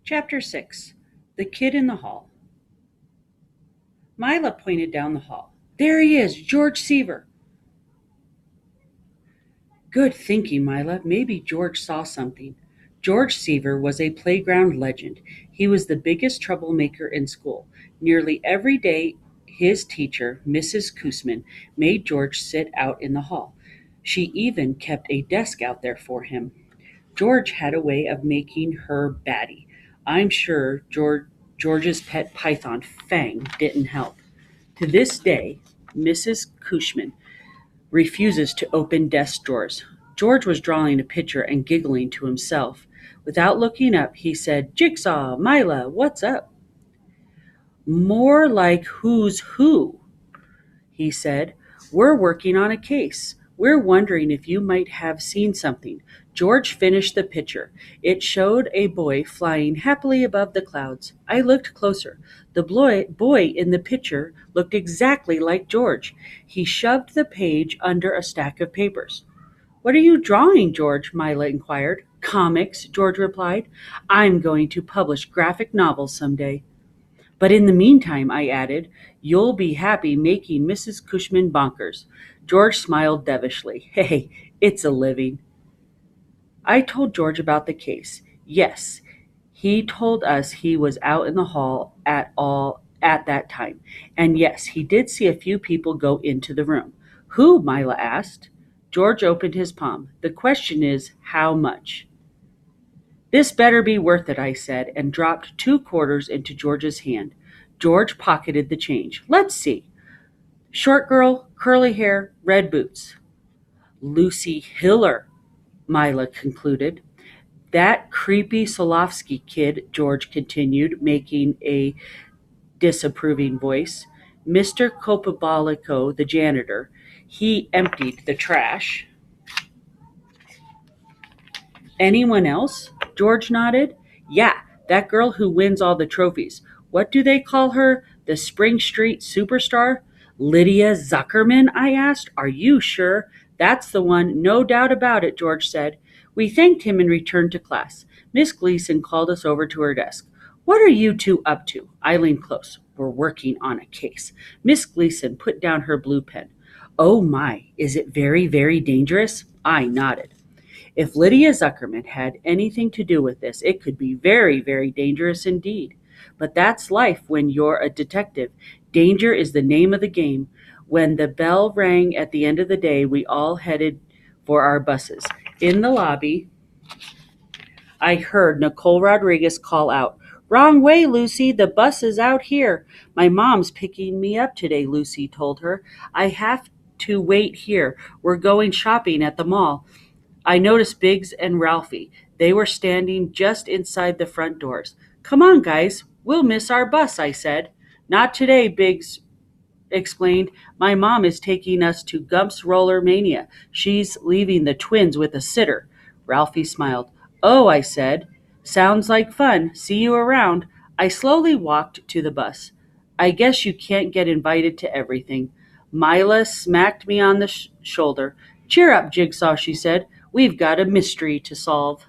Chapter 6. The Kid in the Hall. Mila pointed down the hall. There he is, George Seaver. Good thinking, Mila. Maybe George saw something. George Seaver was a playground legend. He was the biggest troublemaker in school. Nearly every day, his teacher, Mrs. Koosman, made George sit out in the hall. She even kept a desk out there for him. George had a way of making her batty. I'm sure George's pet python, Fang, didn't help. To this day, Mrs. Cushman refuses to open desk drawers. George was drawing a picture and giggling to himself. Without looking up, he said, Jigsaw, Mila, what's up? More like who's who, he said. We're working on a case. We're wondering if you might have seen something. George finished the picture. It showed a boy flying happily above the clouds. I looked closer. The boy in the picture looked exactly like George. He shoved the page under a stack of papers. What are you drawing, George? Mila inquired. Comics, George replied. I'm going to publish graphic novels someday. But in the meantime, I added, you'll be happy making Mrs. Cushman bonkers. George smiled devishly. Hey, it's a living. I told George about the case. Yes, he told us he was out in the hall at that time. And yes, he did see a few people go into the room. Who? Mila asked. George opened his palm. The question is, how much? This better be worth it, I said, and dropped 2 quarters into George's hand. George pocketed the change. Let's see. Short girl, curly hair, red boots. Lucy Hiller, Mila concluded. That creepy Solovsky kid, George continued, making a disapproving voice. Mr. Kopabalico, the janitor, he emptied the trash. Anyone else? George nodded. Yeah, that girl who wins all the trophies. What do they call her? The Spring Street superstar? Lydia Zuckerman? I asked. Are you sure? That's the one, no doubt about it, George said. We thanked him and returned to class. Miss Gleason called us over to her desk. What are you two up to? I leaned close. We're working on a case. Miss Gleason put down her blue pen. Oh my, is it very, very dangerous? I nodded. If Lydia Zuckerman had anything to do with this, it could be very, very dangerous indeed. But that's life when you're a detective. Danger is the name of the game. When the bell rang at the end of the day, we all headed for our buses. In the lobby, I heard Nicole Rodriguez call out, Wrong way, Lucy. The bus is out here. My mom's picking me up today, Lucy told her. I have to wait here. We're going shopping at the mall. I noticed Biggs and Ralphie. They were standing just inside the front doors. Come on, guys. We'll miss our bus, I said. Not today, Biggs explained. My mom is taking us to Gump's Roller Mania. She's leaving the twins with a sitter. Ralphie smiled. Oh, I said. Sounds like fun. See you around. I slowly walked to the bus. I guess you can't get invited to everything. Mila smacked me on the shoulder. Cheer up, Jigsaw, she said. We've got a mystery to solve.